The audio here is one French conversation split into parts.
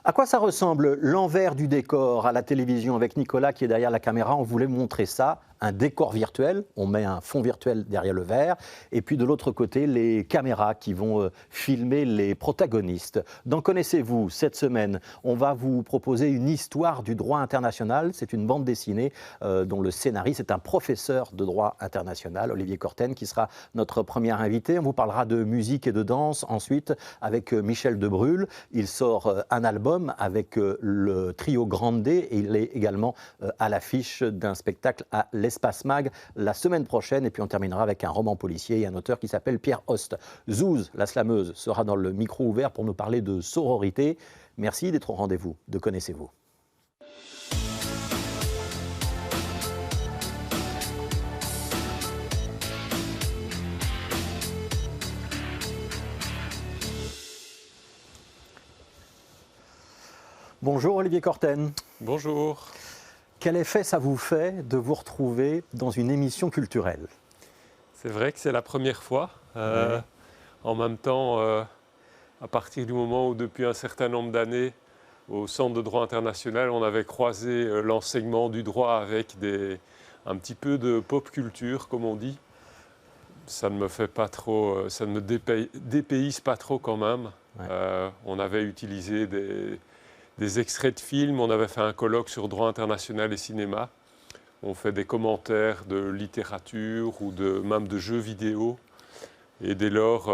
À quoi ça ressemble l'envers du décor à la télévision avec Nicolas qui est derrière la caméra? On voulait montrer ça, un décor virtuel, on met un fond virtuel derrière le verre, et puis de l'autre côté, les caméras qui vont filmer les protagonistes. Donc connaissez-vous, cette semaine, on va vous proposer une histoire du droit international. C'est une bande dessinée dont le scénariste est un professeur de droit international, Olivier Courtine, qui sera notre premier invité. On vous parlera de musique et de danse ensuite avec Michel Debrul. Il sort un album avec le trio Grande et il est également à l'affiche d'un spectacle à l'Espace Mag la semaine prochaine. Et puis on terminera avec un roman policier et un auteur qui s'appelle Pierre Host. Zouz, la slameuse, sera dans le micro ouvert pour nous parler de sororité. Merci d'être au rendez-vous de Connaissez-vous. Bonjour Olivier Courtine. Bonjour. Quel effet ça vous fait de vous retrouver dans une émission culturelle? C'est vrai que c'est la première fois. Ouais. En même temps, à partir du moment où depuis un certain nombre d'années, au Centre de droit international, on avait croisé l'enseignement du droit avec un petit peu de pop culture, comme on dit, ça ne me fait pas trop, ça ne me dépayse pas trop quand même. Ouais. On avait utilisé des extraits de films, on avait fait un colloque sur droit international et cinéma. On fait des commentaires de littérature ou même de jeux vidéo. Et dès lors,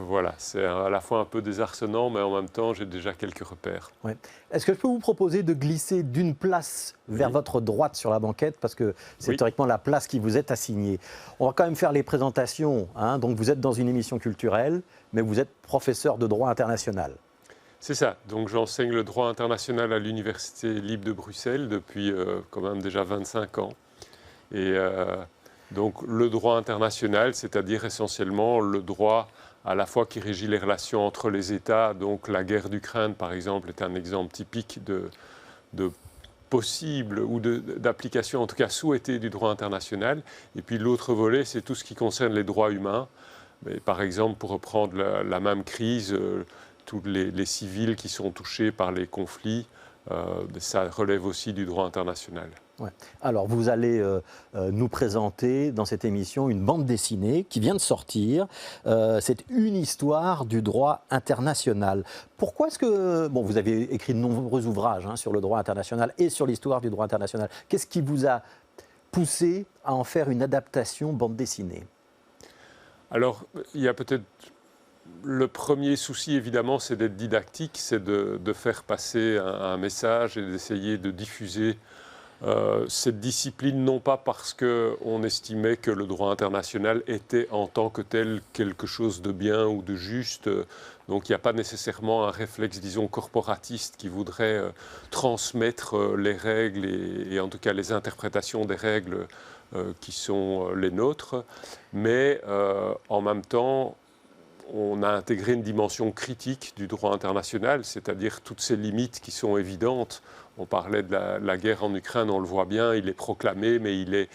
voilà, c'est à la fois un peu désarçonnant, mais en même temps, j'ai déjà quelques repères. Ouais. Est-ce que je peux vous proposer de glisser d'une place vers Oui. votre droite sur la banquette, parce que c'est Oui. théoriquement la place qui vous est assignée. On va quand même faire les présentations, hein. Donc vous êtes dans une émission culturelle, mais vous êtes professeur de droit international. C'est ça. Donc j'enseigne le droit international à l'Université libre de Bruxelles depuis quand même déjà 25 ans. Et donc le droit international, c'est-à-dire essentiellement le droit à la fois qui régit les relations entre les États. Donc la guerre d'Ukraine, par exemple, est un exemple typique de possible ou d'application, en tout cas souhaitée, du droit international. Et puis l'autre volet, c'est tout ce qui concerne les droits humains. Mais, par exemple, pour reprendre la même crise, tous les civils qui sont touchés par les conflits, ça relève aussi du droit international. Ouais. Alors, vous allez nous présenter dans cette émission une bande dessinée qui vient de sortir. C'est une histoire du droit international. Pourquoi est-ce que... Bon, vous avez écrit de nombreux ouvrages hein, sur le droit international et sur l'histoire du droit international. Qu'est-ce qui vous a poussé à en faire une adaptation bande dessinée? Alors, il y a peut-être... Le premier souci, évidemment, c'est d'être didactique, c'est de faire passer un message et d'essayer de diffuser cette discipline, non pas parce qu'on estimait que le droit international était en tant que tel quelque chose de bien ou de juste. Donc il n'y a pas nécessairement un réflexe, disons, corporatiste qui voudrait transmettre les règles et en tout cas les interprétations des règles qui sont les nôtres. Mais en même temps, on a intégré une dimension critique du droit international, c'est-à-dire toutes ces limites qui sont évidentes. On parlait de la guerre en Ukraine, on le voit bien, il est proclamé, mais il n'est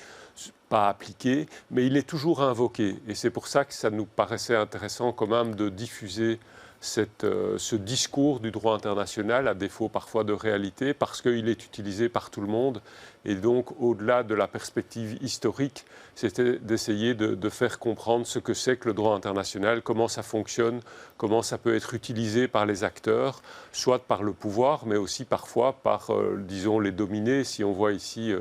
pas appliqué, mais il est toujours invoqué. Et c'est pour ça que ça nous paraissait intéressant quand même de diffuser ce discours du droit international, à défaut parfois de réalité, parce qu'il est utilisé par tout le monde. Et donc, au-delà de la perspective historique, c'était d'essayer de faire comprendre ce que c'est que le droit international, comment ça fonctionne, comment ça peut être utilisé par les acteurs, soit par le pouvoir, mais aussi parfois par, disons, les dominés. Si on voit ici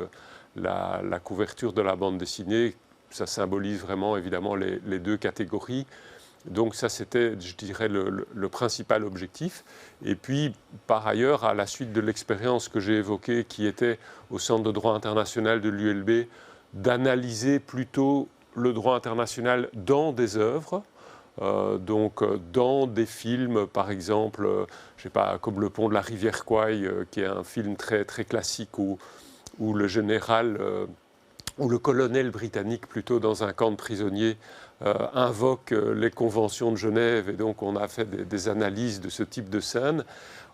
la couverture de la bande dessinée, ça symbolise vraiment, évidemment, les deux catégories. Donc ça, c'était, je dirais, le principal objectif. Et puis, par ailleurs, à la suite de l'expérience que j'ai évoquée, qui était au Centre de droit international de l'ULB, d'analyser plutôt le droit international dans des œuvres, donc dans des films, par exemple, je sais pas, comme Le Pont de la rivière Kwai, qui est un film très, très classique où le général... où le colonel britannique, plutôt dans un camp de prisonniers, invoque les conventions de Genève. Et donc on a fait des analyses de ce type de scène.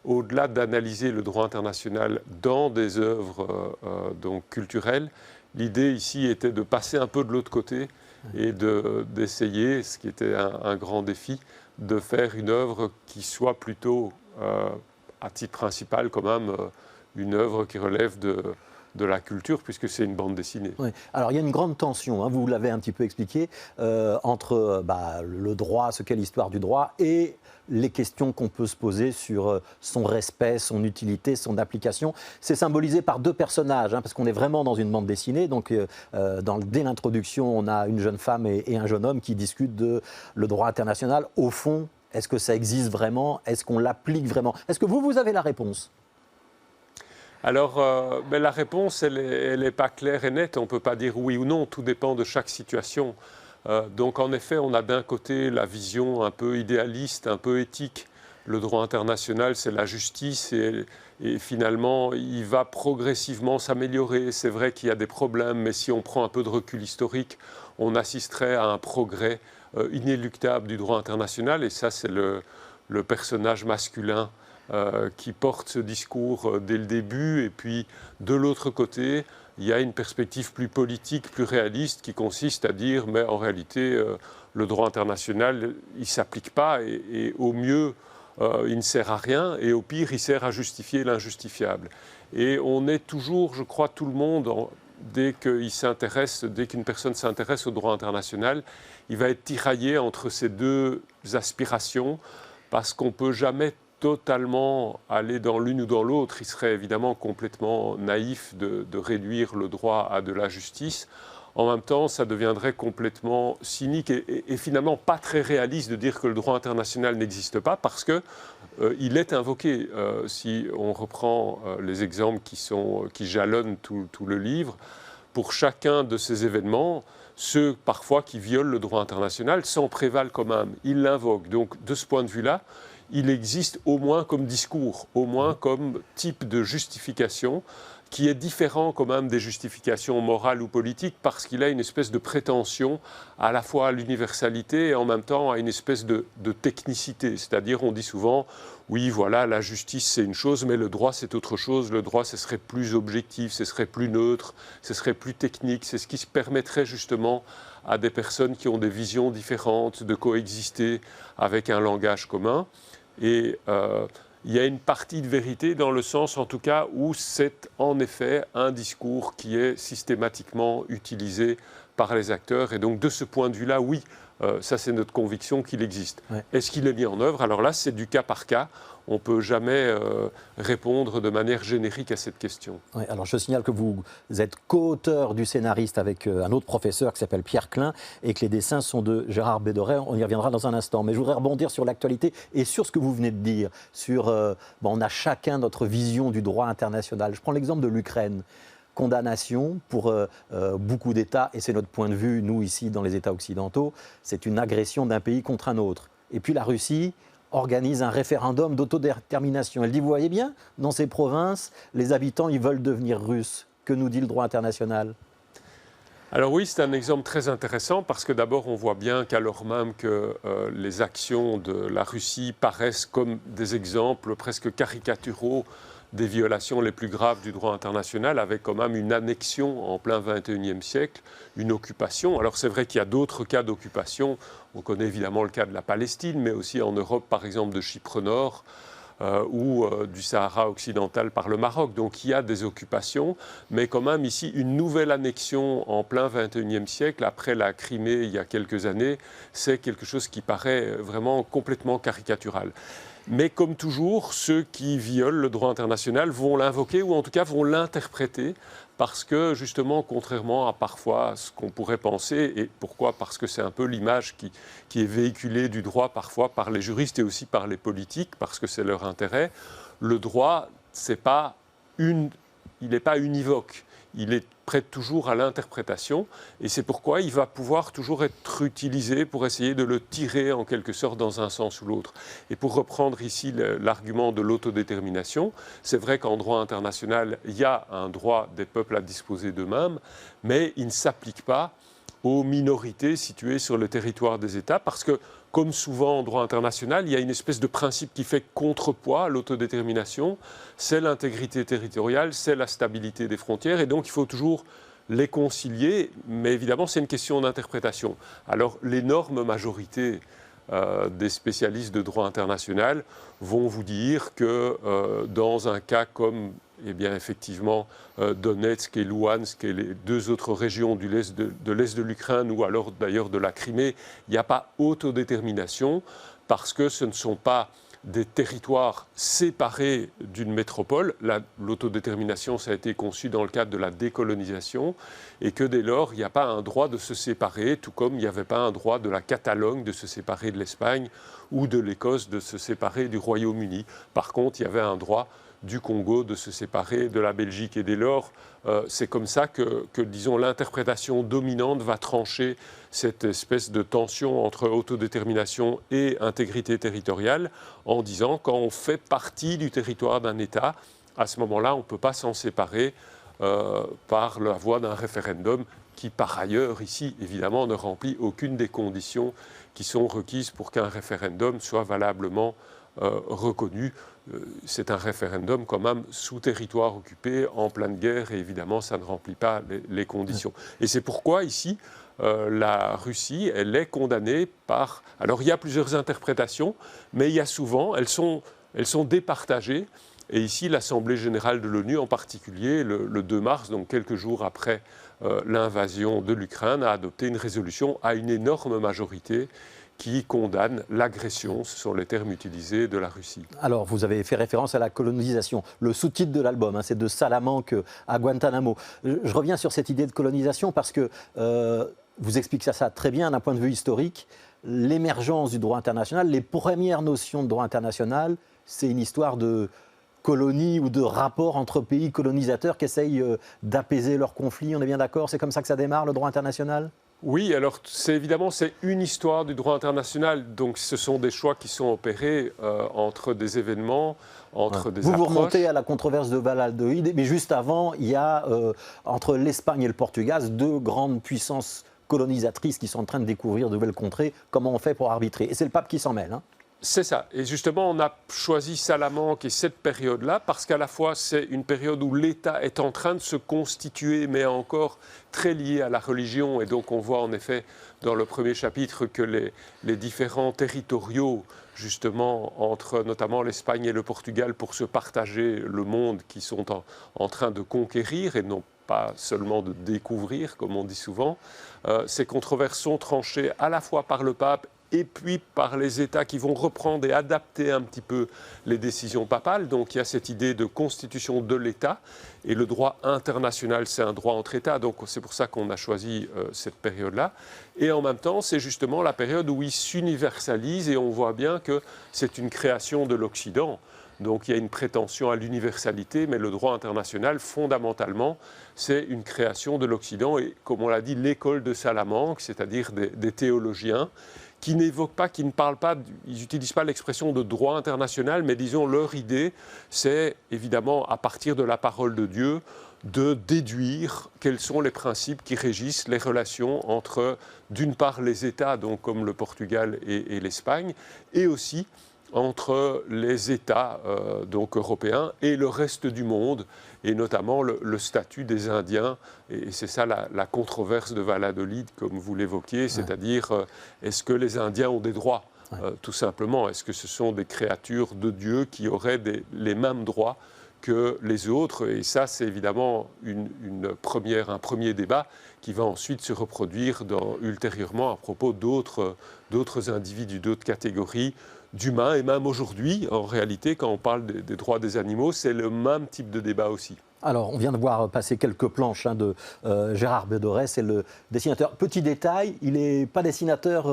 Au-delà d'analyser le droit international dans des œuvres donc culturelles, l'idée ici était de passer un peu de l'autre côté et d'essayer, ce qui était un grand défi, de faire une œuvre qui soit plutôt à titre principal quand même une œuvre qui relève de la culture, puisque c'est une bande dessinée. Oui. Alors il y a une grande tension, hein, vous l'avez un petit peu expliqué, entre le droit, ce qu'est l'histoire du droit, et les questions qu'on peut se poser sur son respect, son utilité, son application. C'est symbolisé par deux personnages, hein, parce qu'on est vraiment dans une bande dessinée. Donc dès l'introduction, on a une jeune femme et un jeune homme qui discutent de le droit international. Au fond, est-ce que ça existe vraiment? Est-ce qu'on l'applique vraiment? Est-ce que vous avez la réponse? Alors, la réponse, elle n'est pas claire et nette. On ne peut pas dire oui ou non. Tout dépend de chaque situation. Donc, en effet, on a d'un côté la vision un peu idéaliste, un peu éthique. Le droit international, c'est la justice et finalement, il va progressivement s'améliorer. C'est vrai qu'il y a des problèmes, mais si on prend un peu de recul historique, on assisterait à un progrès inéluctable du droit international. Et ça, c'est le personnage masculin qui porte ce discours dès le début. Et puis, de l'autre côté, il y a une perspective plus politique, plus réaliste, qui consiste à dire, mais en réalité, le droit international, il ne s'applique pas, et au mieux, il ne sert à rien, et au pire, il sert à justifier l'injustifiable. Et on est toujours, je crois, tout le monde, dès qu'une personne s'intéresse au droit international, il va être tiraillé entre ces deux aspirations, parce qu'on ne peut jamais totalement aller dans l'une ou dans l'autre. Il serait évidemment complètement naïf de réduire le droit à de la justice. En même temps, ça deviendrait complètement cynique et finalement pas très réaliste de dire que le droit international n'existe pas, parce qu'il est invoqué. Si on reprend les exemples qui jalonnent tout le livre, pour chacun de ces événements, ceux parfois qui violent le droit international s'en prévalent quand même. Ils l'invoquent. Donc de ce point de vue-là, il existe au moins comme discours, au moins comme type de justification, qui est différent quand même des justifications morales ou politiques, parce qu'il a une espèce de prétention à la fois à l'universalité et en même temps à une espèce de technicité. C'est-à-dire, on dit souvent, oui, voilà, la justice c'est une chose, mais le droit c'est autre chose. Le droit, ce serait plus objectif, ce serait plus neutre, ce serait plus technique. C'est ce qui se permettrait justement à des personnes qui ont des visions différentes de coexister avec un langage commun. Et il y a une partie de vérité dans le sens, en tout cas, où c'est en effet un discours qui est systématiquement utilisé par les acteurs. Et donc, de ce point de vue-là, oui, ça c'est notre conviction qu'il existe. Ouais. Est-ce qu'il est mis en œuvre? Alors là, c'est du cas par cas. On ne peut jamais répondre de manière générique à cette question. Oui, alors je signale que vous êtes co-auteur du scénariste avec un autre professeur qui s'appelle Pierre Klein et que les dessins sont de Gérard Bédoret. On y reviendra dans un instant. Mais je voudrais rebondir sur l'actualité et sur ce que vous venez de dire. On a chacun notre vision du droit international. Je prends l'exemple de l'Ukraine. Condamnation pour beaucoup d'États, et c'est notre point de vue, nous ici dans les États occidentaux, c'est une agression d'un pays contre un autre. Et puis la Russie organise un référendum d'autodétermination. Elle dit, vous voyez bien, dans ces provinces, les habitants, ils veulent devenir russes. Que nous dit le droit international ? Alors oui, c'est un exemple très intéressant parce que d'abord, on voit bien qu'alors même que les actions de la Russie paraissent comme des exemples presque caricaturaux des violations les plus graves du droit international, avec quand même une annexion en plein XXIe siècle, une occupation. Alors c'est vrai qu'il y a d'autres cas d'occupation. On connaît évidemment le cas de la Palestine, mais aussi en Europe, par exemple, de Chypre Nord ou du Sahara occidental par le Maroc. Donc il y a des occupations, mais quand même ici, une nouvelle annexion en plein XXIe siècle, après la Crimée il y a quelques années, c'est quelque chose qui paraît vraiment complètement caricatural. Mais comme toujours, ceux qui violent le droit international vont l'invoquer ou en tout cas vont l'interpréter parce que justement, contrairement à parfois ce qu'on pourrait penser, et pourquoi? Parce que c'est un peu l'image qui est véhiculée du droit parfois par les juristes et aussi par les politiques, parce que c'est leur intérêt, le droit, il n'est pas univoque. Il est prête toujours à l'interprétation et c'est pourquoi il va pouvoir toujours être utilisé pour essayer de le tirer en quelque sorte dans un sens ou l'autre. Et pour reprendre ici l'argument de l'autodétermination, c'est vrai qu'en droit international, il y a un droit des peuples à disposer d'eux-mêmes, mais il ne s'applique pas aux minorités situées sur le territoire des États parce que, comme souvent en droit international, il y a une espèce de principe qui fait contrepoids à l'autodétermination, c'est l'intégrité territoriale, c'est la stabilité des frontières, et donc il faut toujours les concilier, mais évidemment c'est une question d'interprétation. Alors l'énorme majorité des spécialistes de droit international vont vous dire que dans un cas comme eh bien, effectivement, Donetsk et Louhansk et les deux autres régions de l'est de l'Ukraine ou alors d'ailleurs de la Crimée, il n'y a pas autodétermination parce que ce ne sont pas des territoires séparés d'une métropole. L'autodétermination, ça a été conçu dans le cadre de la décolonisation et que dès lors, il n'y a pas un droit de se séparer, tout comme il n'y avait pas un droit de la Catalogne de se séparer de l'Espagne ou de l'Écosse de se séparer du Royaume-Uni. Par contre, il y avait un droit du Congo de se séparer de la Belgique. Et dès lors, c'est comme ça que, disons, l'interprétation dominante va trancher cette espèce de tension entre autodétermination et intégrité territoriale en disant quand on fait partie du territoire d'un État, à ce moment-là, on ne peut pas s'en séparer par la voie d'un référendum qui, par ailleurs, ici, évidemment, ne remplit aucune des conditions qui sont requises pour qu'un référendum soit valablement reconnu. C'est un référendum quand même sous territoire occupé, en pleine guerre, et évidemment, ça ne remplit pas les conditions. Et c'est pourquoi, ici, la Russie, elle est condamnée par... Alors, il y a plusieurs interprétations, mais il y a souvent, elles sont départagées. Et ici, l'Assemblée générale de l'ONU, en particulier, le 2 mars, donc quelques jours après l'invasion de l'Ukraine, a adopté une résolution à une énorme majorité qui condamne l'agression, ce sont les termes utilisés, de la Russie. Alors, vous avez fait référence à la colonisation. Le sous-titre de l'album, c'est de Salamanque à Guantanamo. Je reviens sur cette idée de colonisation parce que vous expliquez ça très bien d'un point de vue historique. L'émergence du droit international, les premières notions de droit international, c'est une histoire de colonie ou de rapport entre pays colonisateurs qui essayent d'apaiser leurs conflits. On est bien d'accord? C'est comme ça que ça démarre, le droit international? Oui, alors évidemment, c'est une histoire du droit international. Donc ce sont des choix qui sont opérés entre des événements, entre des approches. Vous remontez à la controverse de Valladolid, mais juste avant, il y a entre l'Espagne et le Portugal deux grandes puissances colonisatrices qui sont en train de découvrir de nouvelles contrées. Comment on fait pour arbitrer? Et c'est le pape qui s'en mêle, hein. C'est ça. Et justement, on a choisi Salamanque et cette période-là parce qu'à la fois, c'est une période où l'État est en train de se constituer, mais encore très lié à la religion. Et donc, on voit en effet dans le premier chapitre que les différents territoriaux, justement, entre notamment l'Espagne et le Portugal, pour se partager le monde, qui sont en train de conquérir et non pas seulement de découvrir, comme on dit souvent, ces controverses sont tranchées à la fois par le pape et puis par les États qui vont reprendre et adapter un petit peu les décisions papales. Donc il y a cette idée de constitution de l'État, et le droit international, c'est un droit entre États, donc c'est pour ça qu'on a choisi cette période-là. Et en même temps, c'est justement la période où il s'universalise, et on voit bien que c'est une création de l'Occident. Donc il y a une prétention à l'universalité, mais le droit international, fondamentalement, c'est une création de l'Occident, et comme on l'a dit, l'école de Salamanque, c'est-à-dire des théologiens, qui n'évoquent pas, qui ne parlent pas, ils n'utilisent pas l'expression de droit international, mais disons leur idée, c'est évidemment à partir de la parole de Dieu, de déduire quels sont les principes qui régissent les relations entre, d'une part, les États, donc comme le Portugal et l'Espagne, et aussi entre les États donc européens et le reste du monde, et notamment le statut des Indiens. Et c'est ça la controverse de Valladolid, comme vous l'évoquiez, c'est-à-dire est-ce que les Indiens ont des droits, tout simplement? Est-ce que ce sont des créatures de Dieu qui auraient les mêmes droits que les autres? Et ça, c'est évidemment un premier débat qui va ensuite se reproduire ultérieurement à propos d'autres individus, d'autres catégories d'humains. Et même aujourd'hui, en réalité, quand on parle des droits des animaux, c'est le même type de débat aussi. Alors, on vient de voir passer quelques planches de Gérard Bedoret, c'est le dessinateur. Petit détail, il n'est pas dessinateur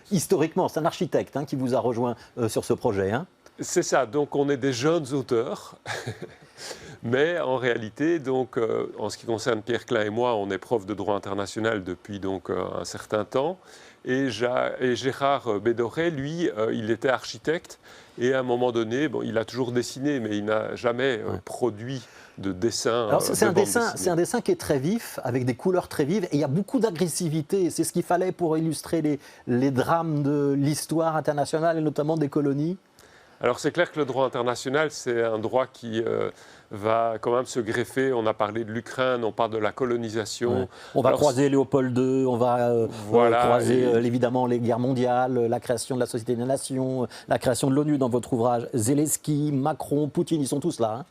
historiquement, c'est un architecte qui vous a rejoint sur ce projet. C'est ça, donc on est des jeunes auteurs, mais en réalité, donc, en ce qui concerne Pierre Klein et moi, on est prof de droit international depuis donc, un certain temps. Et Gérard Bedoret, lui, il était architecte, et à un moment donné, il a toujours dessiné, mais il n'a jamais produit de dessin. Alors c'est un dessin qui est très vif, avec des couleurs très vives, et il y a beaucoup d'agressivité. C'est ce qu'il fallait pour illustrer les drames de l'histoire internationale, et notamment des colonies. Alors c'est clair que le droit international, c'est un droit qui va quand même se greffer. On a parlé de l'Ukraine, on parle de la colonisation. Ouais. On va croiser Léopold II, on va croiser évidemment les guerres mondiales, la création de la Société des Nations, la création de l'ONU dans votre ouvrage. Zelensky, Macron, Poutine, ils sont tous là. Hein.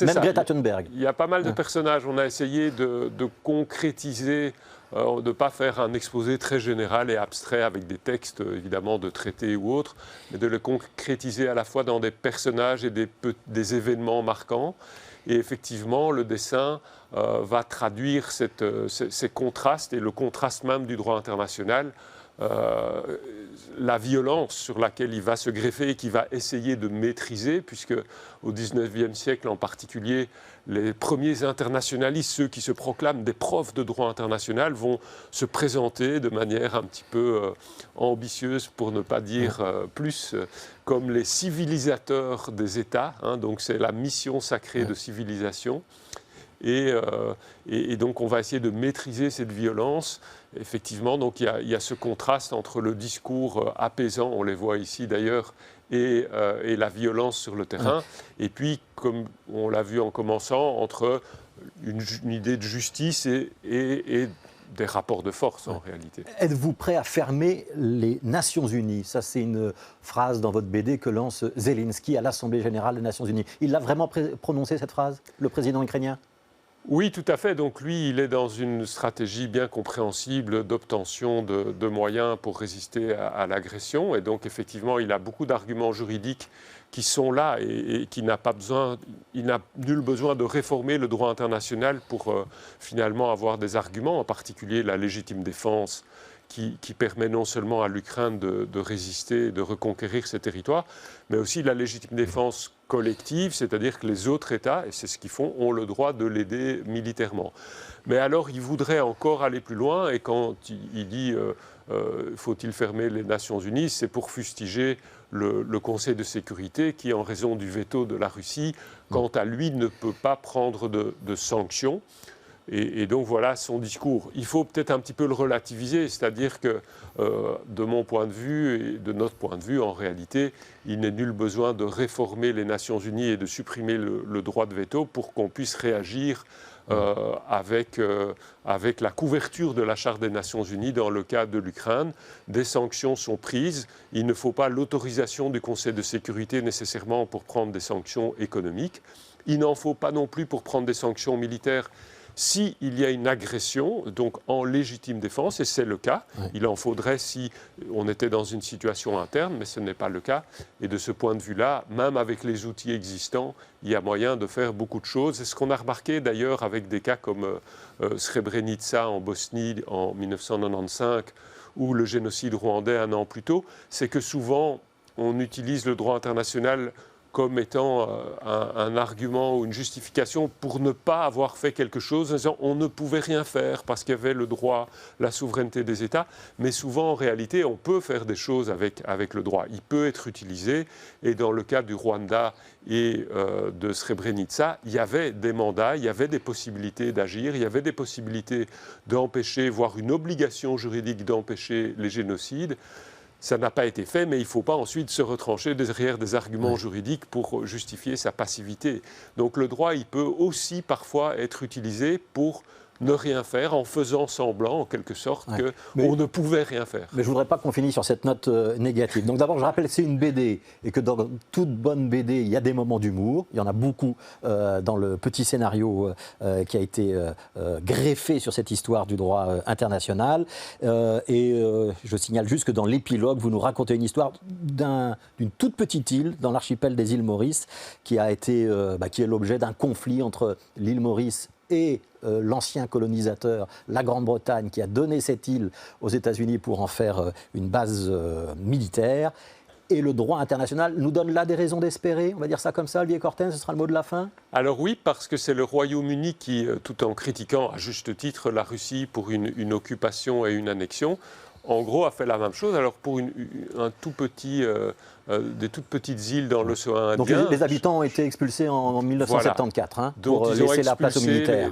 Même Greta Thunberg. Il y a pas mal de personnages. On a essayé de concrétiser, de ne pas faire un exposé très général et abstrait avec des textes, évidemment, de traités ou autres, mais de le concrétiser à la fois dans des personnages et des événements marquants. Et effectivement, le dessin va traduire ces contrastes et le contraste même du droit international. La violence sur laquelle il va se greffer et qu'il va essayer de maîtriser, puisque au XIXe siècle en particulier, les premiers internationalistes, ceux qui se proclament des profs de droit international, vont se présenter de manière un petit peu ambitieuse, pour ne pas dire plus, comme les civilisateurs des États. Hein, donc c'est la mission sacrée de civilisation. Et donc on va essayer de maîtriser cette violence. Effectivement, donc il y a ce contraste entre le discours apaisant, on les voit ici d'ailleurs, et la violence sur le terrain. Et puis, comme on l'a vu en commençant, entre une idée de justice et des rapports de force en réalité. Êtes-vous prêt à fermer les Nations Unies? Ça, c'est une phrase dans votre BD que lance Zelensky à l'Assemblée générale des Nations Unies. Il l'a vraiment prononcé, cette phrase, le président ukrainien? Oui, tout à fait. Donc lui, il est dans une stratégie bien compréhensible d'obtention de moyens pour résister à l'agression. Et donc effectivement, il a beaucoup d'arguments juridiques qui sont là et qui n'a pas besoin, il n'a nul besoin de réformer le droit international pour finalement avoir des arguments, en particulier la légitime défense qui permet non seulement à l'Ukraine de résister et de reconquérir ses territoires, mais aussi la légitime défense collective, c'est-à-dire que les autres États, et c'est ce qu'ils font, ont le droit de l'aider militairement. Mais alors, il voudrait encore aller plus loin, et quand il dit faut-il fermer les Nations Unies, c'est pour fustiger le Conseil de sécurité qui, en raison du veto de la Russie, quant à lui, ne peut pas prendre de sanctions. Et donc voilà son discours. Il faut peut-être un petit peu le relativiser, c'est-à-dire que de mon point de vue et de notre point de vue, en réalité, il n'est nul besoin de réformer les Nations Unies et de supprimer le droit de veto pour qu'on puisse réagir avec la couverture de la Charte des Nations Unies dans le cas de l'Ukraine. Des sanctions sont prises. Il ne faut pas l'autorisation du Conseil de sécurité nécessairement pour prendre des sanctions économiques. Il n'en faut pas non plus pour prendre des sanctions militaires s'il y a une agression, donc en légitime défense, et c'est le cas. Il en faudrait si on était dans une situation interne, mais ce n'est pas le cas. Et de ce point de vue-là, même avec les outils existants, il y a moyen de faire beaucoup de choses. C'est ce qu'on a remarqué d'ailleurs avec des cas comme Srebrenica en Bosnie en 1995 ou le génocide rwandais un an plus tôt, c'est que souvent on utilise le droit international comme étant un argument ou une justification pour ne pas avoir fait quelque chose, en disant on ne pouvait rien faire parce qu'il y avait le droit, la souveraineté des États. Mais souvent, en réalité, on peut faire des choses avec le droit. Il peut être utilisé. Et dans le cas du Rwanda et de Srebrenica, il y avait des mandats, il y avait des possibilités d'agir, il y avait des possibilités d'empêcher, voire une obligation juridique d'empêcher les génocides. Ça n'a pas été fait, mais il ne faut pas ensuite se retrancher derrière des arguments juridiques pour justifier sa passivité. Donc le droit, il peut aussi parfois être utilisé pour ne rien faire en faisant semblant, en quelque sorte, qu'on ne pouvait rien faire. Mais je ne voudrais pas qu'on finisse sur cette note négative. Donc d'abord, je rappelle que c'est une BD et que dans toute bonne BD, il y a des moments d'humour. Il y en a beaucoup dans le petit scénario qui a été greffé sur cette histoire du droit international. Je signale juste que dans l'épilogue, vous nous racontez une histoire d'une toute petite île dans l'archipel des îles Maurice qui est l'objet d'un conflit entre l'île Maurice et l'ancien colonisateur, la Grande-Bretagne, qui a donné cette île aux États-Unis pour en faire une base militaire. Et le droit international nous donne là des raisons d'espérer, on va dire ça comme ça, Olivier Courtens, ce sera le mot de la fin? Alors oui, parce que c'est le Royaume-Uni qui, tout en critiquant à juste titre la Russie pour une occupation et une annexion, en gros, a fait la même chose. Alors, pour un tout petit, des toutes petites îles dans l'océan Indien. Donc, les habitants ont été expulsés en 1974 voilà. Pour laisser la place aux militaires.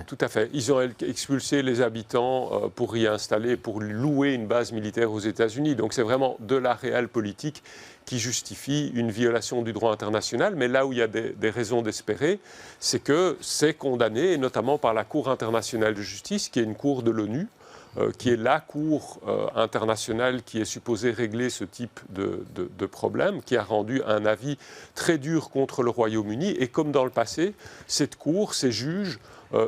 Tout à fait. Ils ont expulsé les habitants pour y installer, pour louer une base militaire aux États-Unis. Donc, c'est vraiment de la réelle politique qui justifie une violation du droit international. Mais là où il y a des raisons d'espérer, c'est que c'est condamné, notamment par la Cour internationale de justice, qui est une cour de l'ONU, qui est la cour internationale qui est supposée régler ce type de problème, qui a rendu un avis très dur contre le Royaume-Uni. Et comme dans le passé, cette cour, ces juges,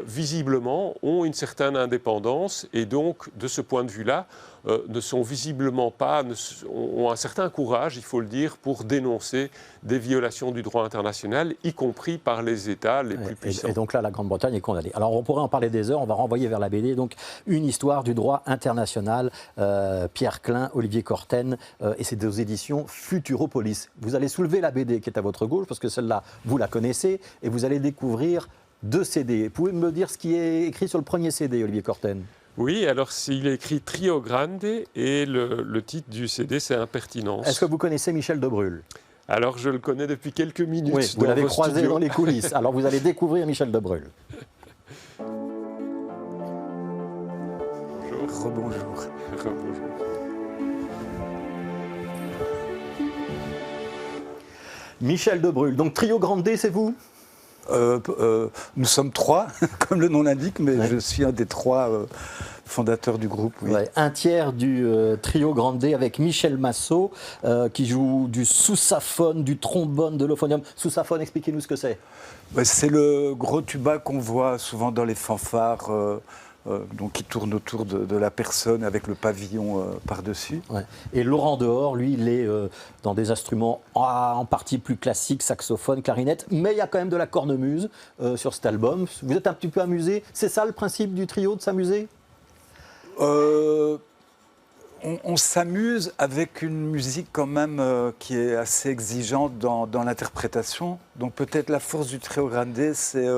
visiblement, ont une certaine indépendance et donc, de ce point de vue-là, ne sont visiblement pas, ont un certain courage, il faut le dire, pour dénoncer des violations du droit international, y compris par les États les plus puissants. Et donc là, la Grande-Bretagne est condamnée. Alors, on pourrait en parler des heures, on va renvoyer vers la BD. Donc, une histoire du droit international, Pierre Klein, Olivier Courtenne, et c'est aux éditions Futuropolis. Vous allez soulever la BD qui est à votre gauche, parce que celle-là, vous la connaissez, et vous allez découvrir 2 CD. Pouvez me dire ce qui est écrit sur le premier CD, Olivier Courtenne? Oui, alors il est écrit Trio Grande et le titre du CD, c'est Impertinence. Est-ce que vous connaissez Michel de Brûle? Alors, je le connais depuis quelques minutes. Oui, vous l'avez croisé dans les coulisses. Alors, vous allez découvrir Michel de Brûle. Bonjour. Rebonjour. Rebonjour. Michel de Brûle. Donc, Trio Grande, c'est vous? Nous sommes 3, comme le nom l'indique, mais ouais. Je suis un des 3 fondateurs du groupe. Oui. Ouais, un tiers du Trio Grande avec Michel Massot, qui joue du sousaphone, du trombone, de l'euphonium. Sousaphone, expliquez-nous ce que c'est. C'est le gros tuba qu'on voit souvent dans les fanfares, donc qui tourne autour de la personne avec le pavillon par-dessus. Ouais. Et Laurent Dehors, lui, il est dans des instruments en partie plus classiques, saxophone, clarinette, mais il y a quand même de la cornemuse sur cet album. Vous êtes un petit peu amusé? C'est ça le principe du trio, de s'amuser? On s'amuse avec une musique quand même qui est assez exigeante dans l'interprétation. Donc peut-être la force du Trio Grande, c'est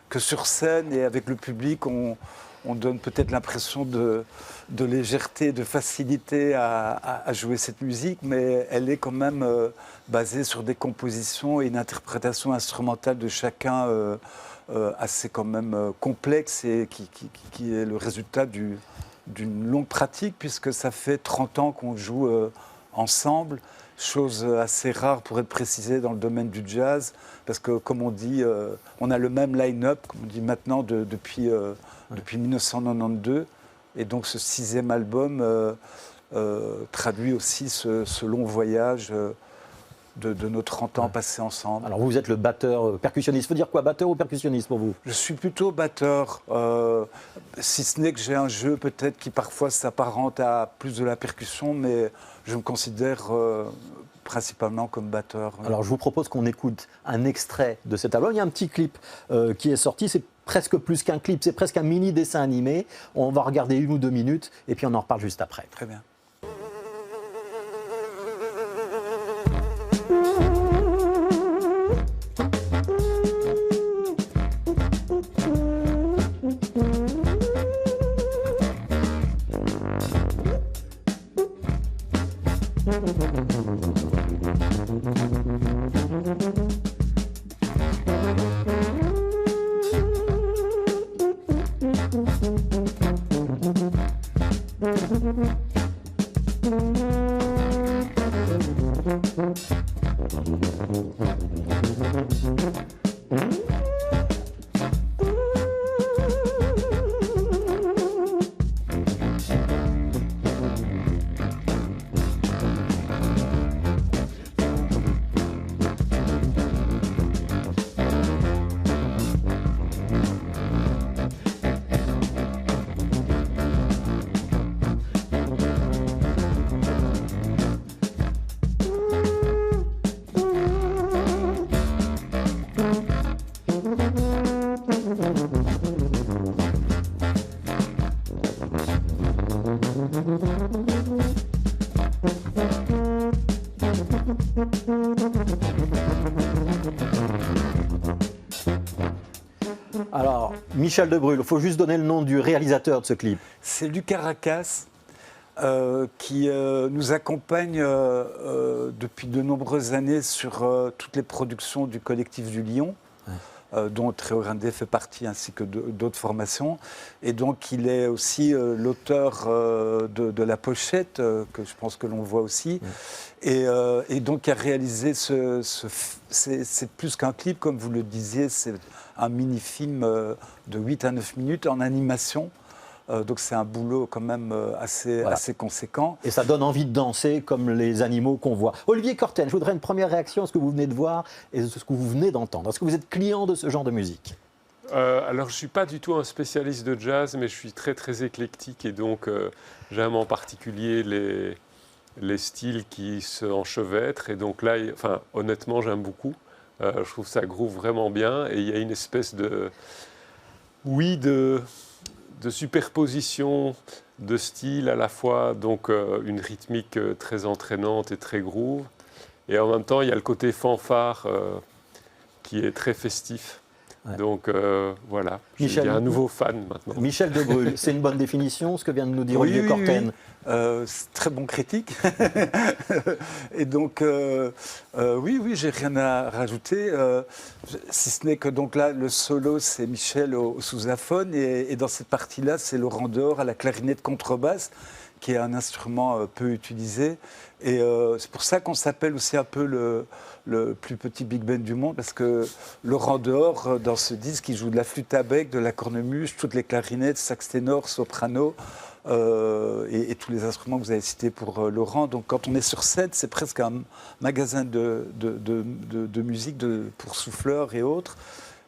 que sur scène et avec le public, on donne peut-être l'impression de légèreté, de facilité à jouer cette musique, mais elle est quand même basée sur des compositions et une interprétation instrumentale de chacun assez quand même complexe et qui est le résultat d'une longue pratique, puisque ça fait 30 ans qu'on joue ensemble, chose assez rare pour être précisée dans le domaine du jazz, parce que comme on dit, on a le même line-up, comme on dit maintenant, depuis 1992, et donc ce 6e album traduit aussi ce long voyage de nos 30 ans passés ensemble. Alors vous êtes le batteur percussionniste. Il faut dire quoi, batteur ou percussionniste pour vous? Je suis plutôt batteur, si ce n'est que j'ai un jeu peut-être qui parfois s'apparente à plus de la percussion, mais je me considère principalement comme batteur. Alors je vous propose qu'on écoute un extrait de cet album. Il y a un petit clip qui est sorti, c'est presque plus qu'un clip, c'est presque un mini dessin animé. On va regarder 1 ou 2 minutes et puis on en reparle juste après. Très bien. Alors, Michel de Brûle, il faut juste donner le nom du réalisateur de ce clip. C'est Luc Caracas, qui nous accompagne depuis de nombreuses années sur toutes les productions du collectif du Lion, dont Trio Grande fait partie, ainsi que d'autres formations. Et donc, il est aussi l'auteur de la pochette, que je pense que l'on voit aussi. Et donc, il a réalisé c'est plus qu'un clip, comme vous le disiez, c'est un mini-film de 8 à 9 minutes en animation. Donc c'est un boulot quand même assez conséquent. Et ça donne envie de danser comme les animaux qu'on voit. Olivier Corten, je voudrais une première réaction à ce que vous venez de voir et à ce que vous venez d'entendre. Est-ce que vous êtes client de ce genre de musique ? Alors je ne suis pas du tout un spécialiste de jazz, mais je suis très très éclectique et donc j'aime en particulier les styles qui s'enchevêtrent. Et donc là, honnêtement, j'aime beaucoup. Je trouve que ça groove vraiment bien et il y a une espèce de superposition de styles à la fois, donc une rythmique très entraînante et très groove. Et en même temps, il y a le côté fanfare qui est très festif. Ouais. Donc voilà, je suis un nouveau fan maintenant. Michel de Brul, c'est une bonne définition, ce que vient de nous dire Olivier Corten. C'est très bon critique. Et donc, oui, j'ai rien à rajouter. Si ce n'est que donc là, le solo, c'est Michel au sousaphone. Et dans cette partie-là, c'est Laurent Dehors à la clarinette contrebasse, qui est un instrument peu utilisé. Et c'est pour ça qu'on s'appelle aussi un peu le plus petit big band du monde, parce que Laurent Dehors, dans ce disque, il joue de la flûte à bec, de la cornemuse, toutes les clarinettes, sax ténor, soprano, et tous les instruments que vous avez cités pour Laurent. Donc quand on est sur scène, c'est presque un magasin de musique pour souffleurs et autres.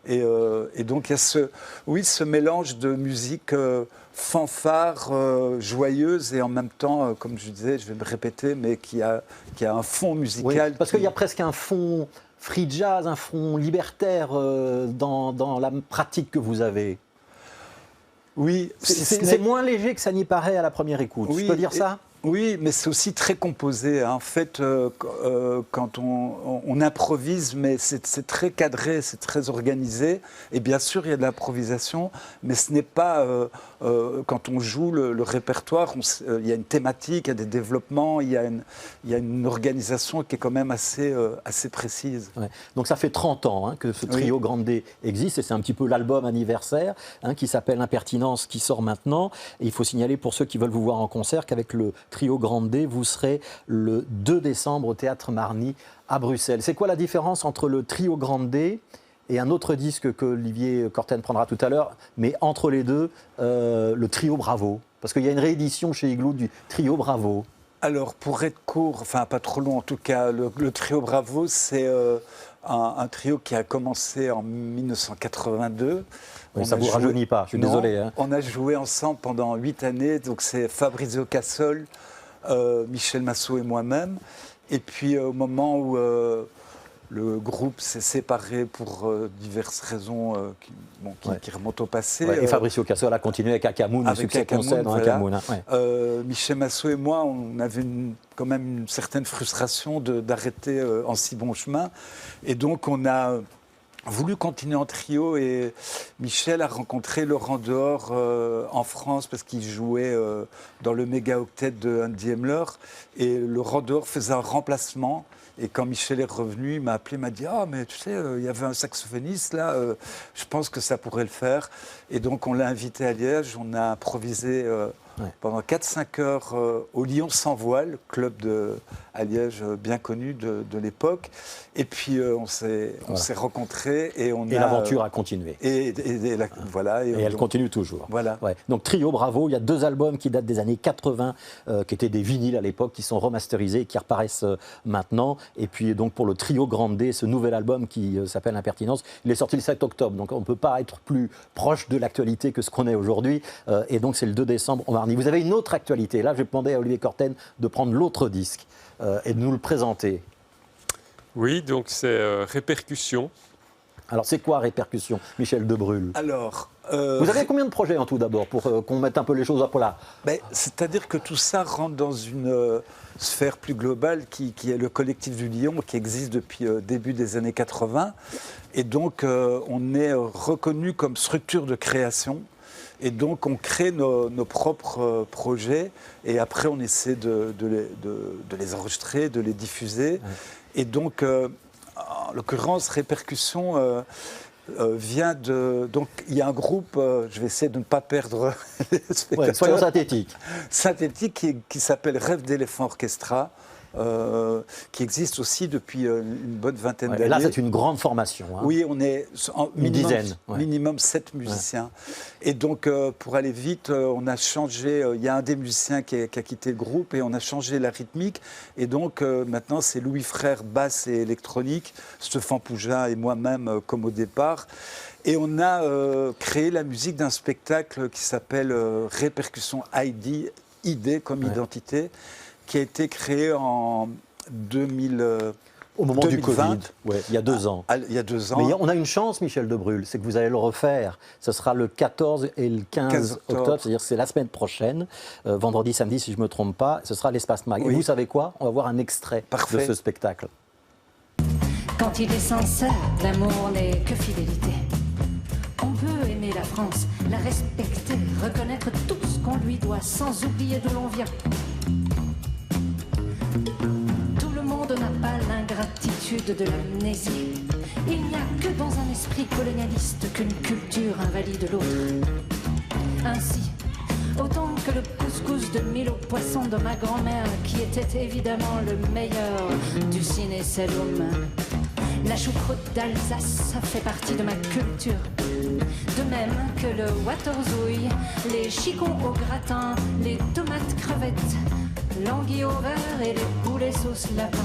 Et donc il y a ce mélange de musique fanfare, joyeuse, et en même temps, comme je disais, je vais me répéter, mais qui a un fond musical. Oui, parce qu'il y a presque un fond free jazz, un fond libertaire dans la pratique que vous avez. Oui. C'est moins léger que ça n'y paraît à la première écoute, je peux dire ça ? Oui, mais c'est aussi très composé. En fait, quand on improvise, mais c'est très cadré, c'est très organisé. Et bien sûr, il y a de l'improvisation, mais ce n'est pas... quand on joue le répertoire, il y a une thématique, il y a des développements, il y a une organisation qui est quand même assez précise. Ouais. Donc ça fait 30 ans que ce trio Grande existe, et c'est un petit peu l'album anniversaire qui s'appelle Impertinence, qui sort maintenant. Et il faut signaler pour ceux qui veulent vous voir en concert qu'avec le trio Grande, vous serez le 2 décembre au Théâtre Marny à Bruxelles. C'est quoi la différence entre le trio Grande et un autre disque que Olivier Corten prendra tout à l'heure, mais entre les deux, le trio Bravo? Parce qu'il y a une réédition chez Igloo du trio Bravo. Alors, pour être court, enfin pas trop long en tout cas, le trio Bravo, c'est un trio qui a commencé en 1982. Oui, ça ne vous rajeunit pas, je suis désolé. Hein. On a joué ensemble pendant 8 années, donc c'est Fabrizio Cassol, Michel Massot et moi-même. Et puis au moment où le groupe s'est séparé pour diverses raisons qui remontent au passé. Et Fabrizio Cassol a continué avec Akamoun, le succès qu'on sait dans Akamoun. Michel Massot et moi, on avait quand même une certaine frustration d'arrêter en si bon chemin. Et donc on a voulu continuer en trio, et Michel a rencontré Laurent Dehors en France parce qu'il jouait dans le méga octet de Andy Hemler, et Laurent Dehors faisait un remplacement. Et quand Michel est revenu, il m'a appelé, il m'a dit « Ah, mais tu sais, il y avait un saxophoniste là, je pense que ça pourrait le faire. » Et donc on l'a invité à Liège, on a improvisé pendant 4-5 heures au Lion sans voile, club à Liège bien connu de l'époque. Et puis on s'est rencontrés et l'aventure a continué. Et elle continue toujours. Voilà. Ouais. Donc Trio Bravo, il y a 2 albums qui datent des années 80, qui étaient des vinyles à l'époque, qui sont remasterisés et qui reparaissent maintenant. Et puis donc pour le Trio Grande, ce nouvel album qui s'appelle Impertinence, il est sorti le 7 octobre. Donc on ne peut pas être plus proche de l'actualité que ce qu'on est aujourd'hui. Et donc c'est le 2 décembre au Marny. Vous avez une autre actualité. Là, je vais demander à Olivier Corten de prendre l'autre disque et de nous le présenter. Oui, donc c'est Répercussion. Alors c'est quoi Répercussion, Michel de Brul? Alors, vous avez combien de projets en tout d'abord, pour qu'on mette un peu les choses à plat? C'est-à-dire que tout ça rentre dans une sphère plus globale qui est le collectif du Lion, qui existe depuis début des années 80. Et donc on est reconnu comme structure de création. Et donc, on crée nos propres projets et après, on essaie de les enregistrer, de les diffuser. Et donc, en l'occurrence, Répercussion vient de... Donc, il y a un groupe, je vais essayer de ne pas perdre les spectateurs. Soyons synthétiques. Synthétique qui s'appelle Rêve d'éléphant orchestra. Qui existe aussi depuis une bonne vingtaine d'années. Là, c'est une grande formation. Hein. Oui, on est une dizaine. Minimum 7 musiciens. Et donc, pour aller vite, on a changé. Il y a un des musiciens qui a quitté le groupe et on a changé la rythmique. Et donc, maintenant, c'est Louis Frère, basse et électronique, Stéphane Pougin et moi-même, comme au départ. Et on a créé la musique d'un spectacle qui s'appelle Répercussion ID comme identité, qui a été créé en 2000. Au moment 2020. du Covid, il y a 2 ans. Il y a 2 ans. Mais on a une chance, Michel Debrul, c'est que vous allez le refaire. Ce sera le 14 et le 15 octobre, c'est-à-dire c'est la semaine prochaine, vendredi, samedi, si je ne me trompe pas, ce sera l'Espace Mag. Et vous savez quoi? On va voir un extrait de ce spectacle. Quand il est sincère, l'amour n'est que fidélité. On peut aimer la France, la respecter, reconnaître tout ce qu'on lui doit, sans oublier d'où l'on vient. Tout le monde n'a pas l'ingratitude de l'amnésie. Il n'y a que dans un esprit colonialiste qu'une culture invalide l'autre. Ainsi, autant que le couscous de mille aux poissons de ma grand-mère, qui était évidemment le meilleur du ciné-saloum. La choucroute d'Alsace, ça fait partie de ma culture. De même que le waterzouille, les chicons au gratin, les tomates crevettes, l'anguille au vert et les poulets sauce lapin.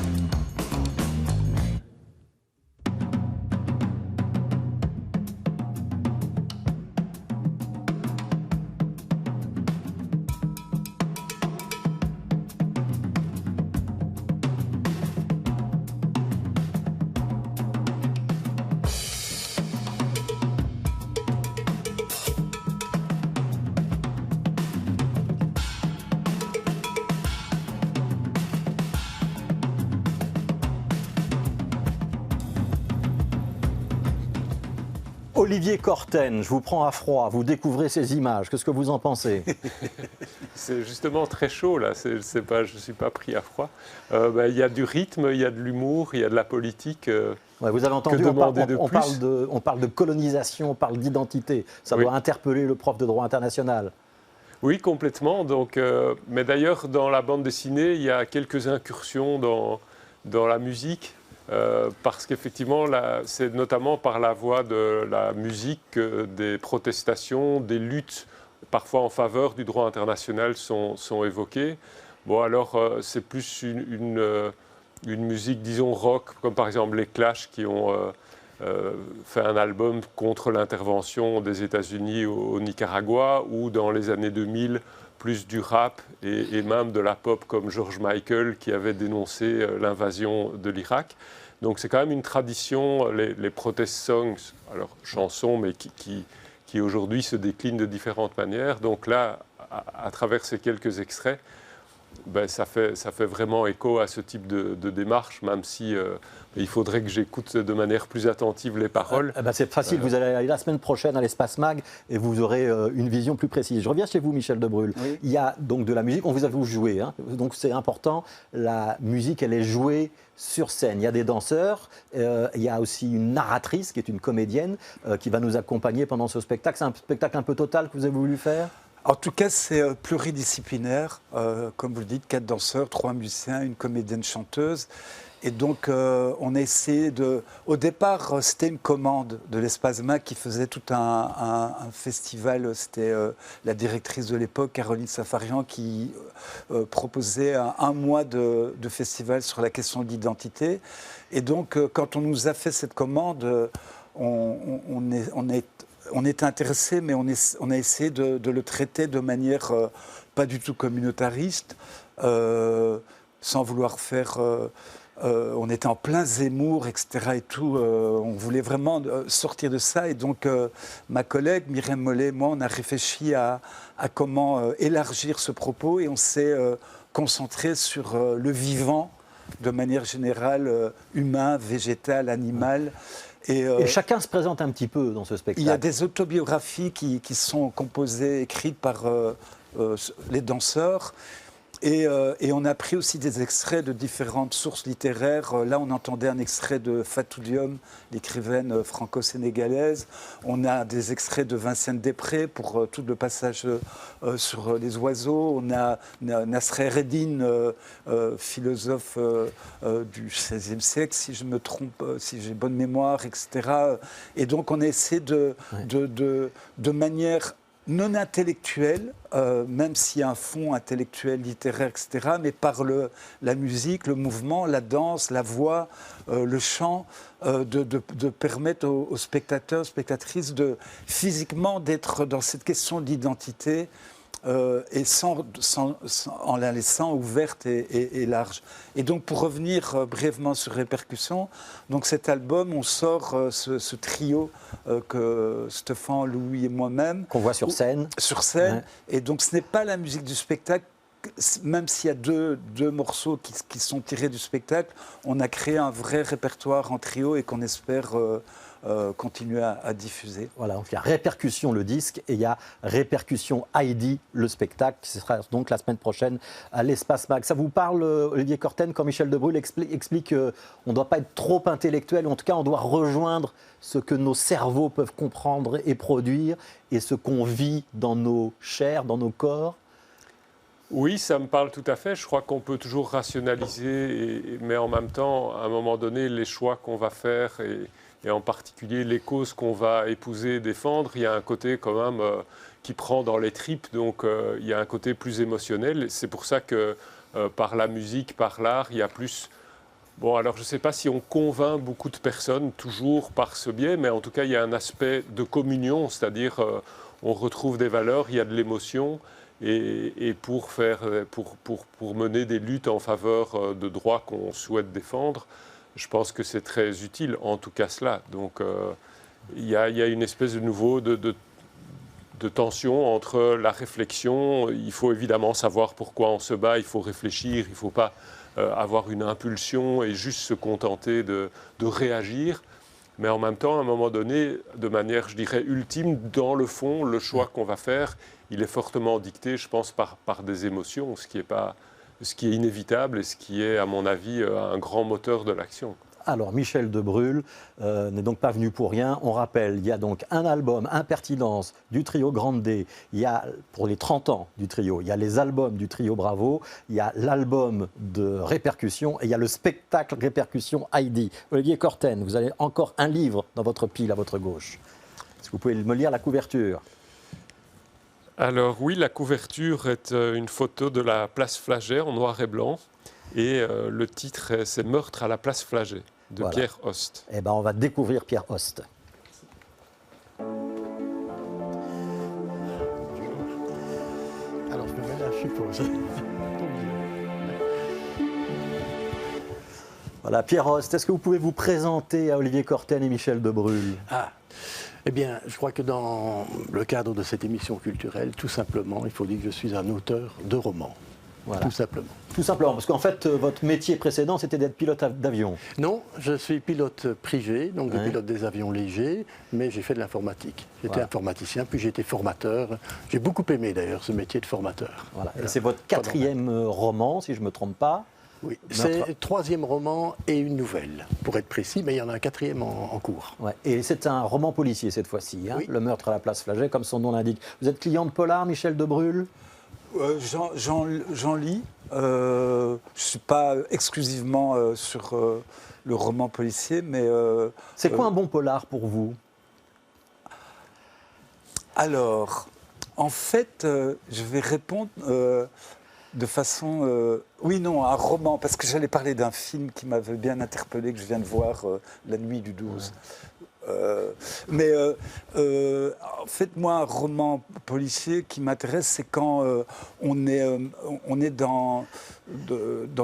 Olivier Courtène, je vous prends à froid, vous découvrez ces images, qu'est-ce que vous en pensez? C'est justement très chaud là, je ne suis pas pris à froid. Il y a du rythme, il y a de l'humour, il y a de la politique. Vous avez entendu, on parle de colonisation, on parle d'identité. Ça doit interpeller le prof de droit international. Oui, complètement. Donc, mais d'ailleurs, dans la bande dessinée, il y a quelques incursions dans la musique. Parce qu'effectivement, c'est notamment par la voie de la musique que des protestations, des luttes, parfois en faveur du droit international, sont évoquées. Bon, alors, c'est plus une musique, disons, rock, comme par exemple les Clash, qui ont fait un album contre l'intervention des États-Unis au Nicaragua, ou dans les années 2000, plus du rap et même de la pop comme George Michael qui avait dénoncé l'invasion de l'Irak. Donc c'est quand même une tradition, les protest songs, alors chansons, mais qui aujourd'hui se déclinent de différentes manières. Donc là, à travers ces quelques extraits, ça fait vraiment écho à ce type de démarche, même si il faudrait que j'écoute de manière plus attentive les paroles. C'est facile, vous allez aller la semaine prochaine à l'Espace Mag et vous aurez une vision plus précise. Je reviens chez vous, Michel Debrul. Oui. Il y a donc de la musique, on vous a vu jouer, hein, donc c'est important, la musique elle est jouée sur scène. Il y a des danseurs, il y a aussi une narratrice qui est une comédienne qui va nous accompagner pendant ce spectacle. C'est un spectacle un peu total que vous avez voulu faire ? En tout cas, c'est pluridisciplinaire. Comme vous le dites, 4 danseurs, 3 musiciens, une comédienne chanteuse. Et donc, on a essayé de... Au départ, c'était une commande de l'Espace Mag qui faisait tout un festival. C'était la directrice de l'époque, Caroline Safarian, qui proposait un mois de festival sur la question de l'identité. Et donc, quand on nous a fait cette commande, on était intéressé, mais on a essayé de le traiter de manière pas du tout communautariste, sans vouloir faire... on était en plein Zemmour, etc. Et tout. On voulait vraiment sortir de ça. Et donc, ma collègue Myriam Mollet et moi, on a réfléchi à comment élargir ce propos. Et on s'est concentré sur le vivant, de manière générale, humain, végétal, animal. Et chacun se présente un petit peu dans ce spectacle. Il y a des autobiographies qui sont composées, écrites par les danseurs. Et on a pris aussi des extraits de différentes sources littéraires. Là, on entendait un extrait de Fatou Diom, l'écrivaine franco-sénégalaise. On a des extraits de Vinciane Després pour tout le passage sur les oiseaux. On a Nasser Eddine, philosophe du XVIe siècle, si je me trompe, si j'ai bonne mémoire, etc. Et donc, on a essayé de manière non intellectuel, même s'il y a un fond intellectuel, littéraire, etc., mais par la musique, le mouvement, la danse, la voix, le chant, de permettre aux spectateurs, spectatrices, physiquement d'être dans cette question d'identité et en la laissant ouverte et large. Et donc, pour revenir brièvement sur Répercussions, donc cet album, on sort ce trio que Stéphane, Louis et moi-même. Qu'on voit sur scène. Sur scène. Ouais. Et donc, ce n'est pas la musique du spectacle. Même s'il y a deux morceaux qui sont tirés du spectacle, on a créé un vrai répertoire en trio et qu'on espère continuer à diffuser. Voilà, donc il y a Répercussions, le disque, et il y a Répercussions Heidi, le spectacle, qui sera donc la semaine prochaine à l'Espace Mag. Ça vous parle, Olivier Courtine, quand Michel Debrul explique qu'on ne doit pas être trop intellectuel, ou en tout cas on doit rejoindre ce que nos cerveaux peuvent comprendre et produire, et ce qu'on vit dans nos chairs, dans nos corps? Oui, ça me parle tout à fait. Je crois qu'on peut toujours rationaliser, mais en même temps, à un moment donné, les choix qu'on va faire et en particulier les causes qu'on va épouser et défendre, il y a un côté quand même qui prend dans les tripes, donc il y a un côté plus émotionnel. C'est pour ça que par la musique, par l'art, il y a plus... Bon, alors je ne sais pas si on convainc beaucoup de personnes toujours par ce biais, mais en tout cas, il y a un aspect de communion, c'est-à-dire on retrouve des valeurs, il y a de l'émotion. Et pour mener des luttes en faveur de droits qu'on souhaite défendre, je pense que c'est très utile, en tout cas cela. Donc il y a une espèce de nouveau de tension entre la réflexion. Il faut évidemment savoir pourquoi on se bat, il faut réfléchir, il ne faut pas avoir une impulsion et juste se contenter de réagir. Mais en même temps, à un moment donné, de manière, je dirais, ultime, dans le fond, le choix qu'on va faire, il est fortement dicté, je pense, par des émotions, ce qui est inévitable et ce qui est, à mon avis, un grand moteur de l'action. Alors, Michel Debrul n'est donc pas venu pour rien. On rappelle, il y a donc un album, Impertinence, du trio Grande D. Il y a, pour les 30 ans du trio, il y a les albums du trio Bravo, il y a l'album de Répercussions et il y a le spectacle Répercussions Heidi. Olivier Courtine, vous avez encore un livre dans votre pile à votre gauche. Est-ce que vous pouvez me lire la couverture ? Alors oui, la couverture est une photo de la place Flagey en noir et blanc. Et le titre, c'est « Meurtre à la place Flagey » de voilà. Pierre Host. Eh bien, on va découvrir Pierre Host. Alors, je me mets là, je suppose. Voilà, Pierre Host, est-ce que vous pouvez vous présenter à Olivier Courtine et Michel Debrul ? Eh bien, je crois que dans le cadre de cette émission culturelle, tout simplement, il faut dire que je suis un auteur de romans. Voilà. Tout simplement. Tout simplement, parce qu'en fait, votre métier précédent, c'était d'être pilote d'avion. Non, je suis pilote privé, donc je pilote des avions légers, mais j'ai fait de l'informatique. J'étais informaticien, puis j'ai été formateur. J'ai beaucoup aimé d'ailleurs ce métier de formateur. Voilà. Et c'est votre 4e roman, si je ne me trompe pas. Oui, c'est le 3e roman et une nouvelle, pour être précis, mais il y en a un 4e en cours. Ouais. Et c'est un roman policier cette fois-ci, hein, oui. Le meurtre à la place Flagey, comme son nom l'indique. Vous êtes client de polar, Michel Debrul ? J'en lis. Je ne suis pas exclusivement sur le roman policier, mais... c'est quoi un bon polar pour vous ? Alors, en fait, je vais répondre de façon... oui, non, un roman, parce que j'allais parler d'un film qui m'avait bien interpellé, que je viens de voir, La nuit du 12. Mais en fait, moi, un roman policier qui m'intéresse, c'est quand on est dans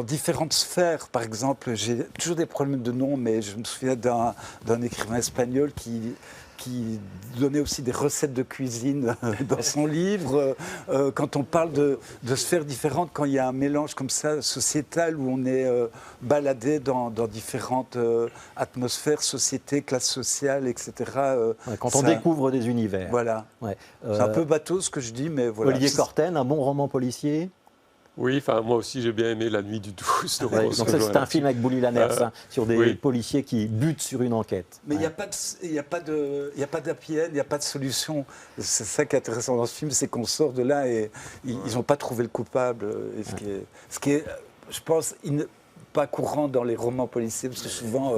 différentes sphères. Par exemple, j'ai toujours des problèmes de nom, mais je me souviens d'un écrivain espagnol qui donnait aussi des recettes de cuisine dans son livre. Quand on parle de sphères différentes, quand il y a un mélange comme ça, sociétal, où on est baladé dans différentes atmosphères, sociétés, classes sociales, etc. Quand on découvre des univers. Voilà. Ouais. C'est un peu bateau ce que je dis, mais voilà. Olivier Courtine, un bon roman policier? Oui, enfin moi aussi j'ai bien aimé La Nuit du 12 de Rose. Donc ça, c'est un film avec Bouli Lanners, sur des policiers qui butent sur une enquête. Mais il n'y a pas d'happy end, il n'y a pas de solution. C'est ça qui est intéressant dans ce film, c'est qu'on sort de là et ils n'ont pas trouvé le coupable. Et ce qui est, je pense, pas courant dans les romans policiers, parce que souvent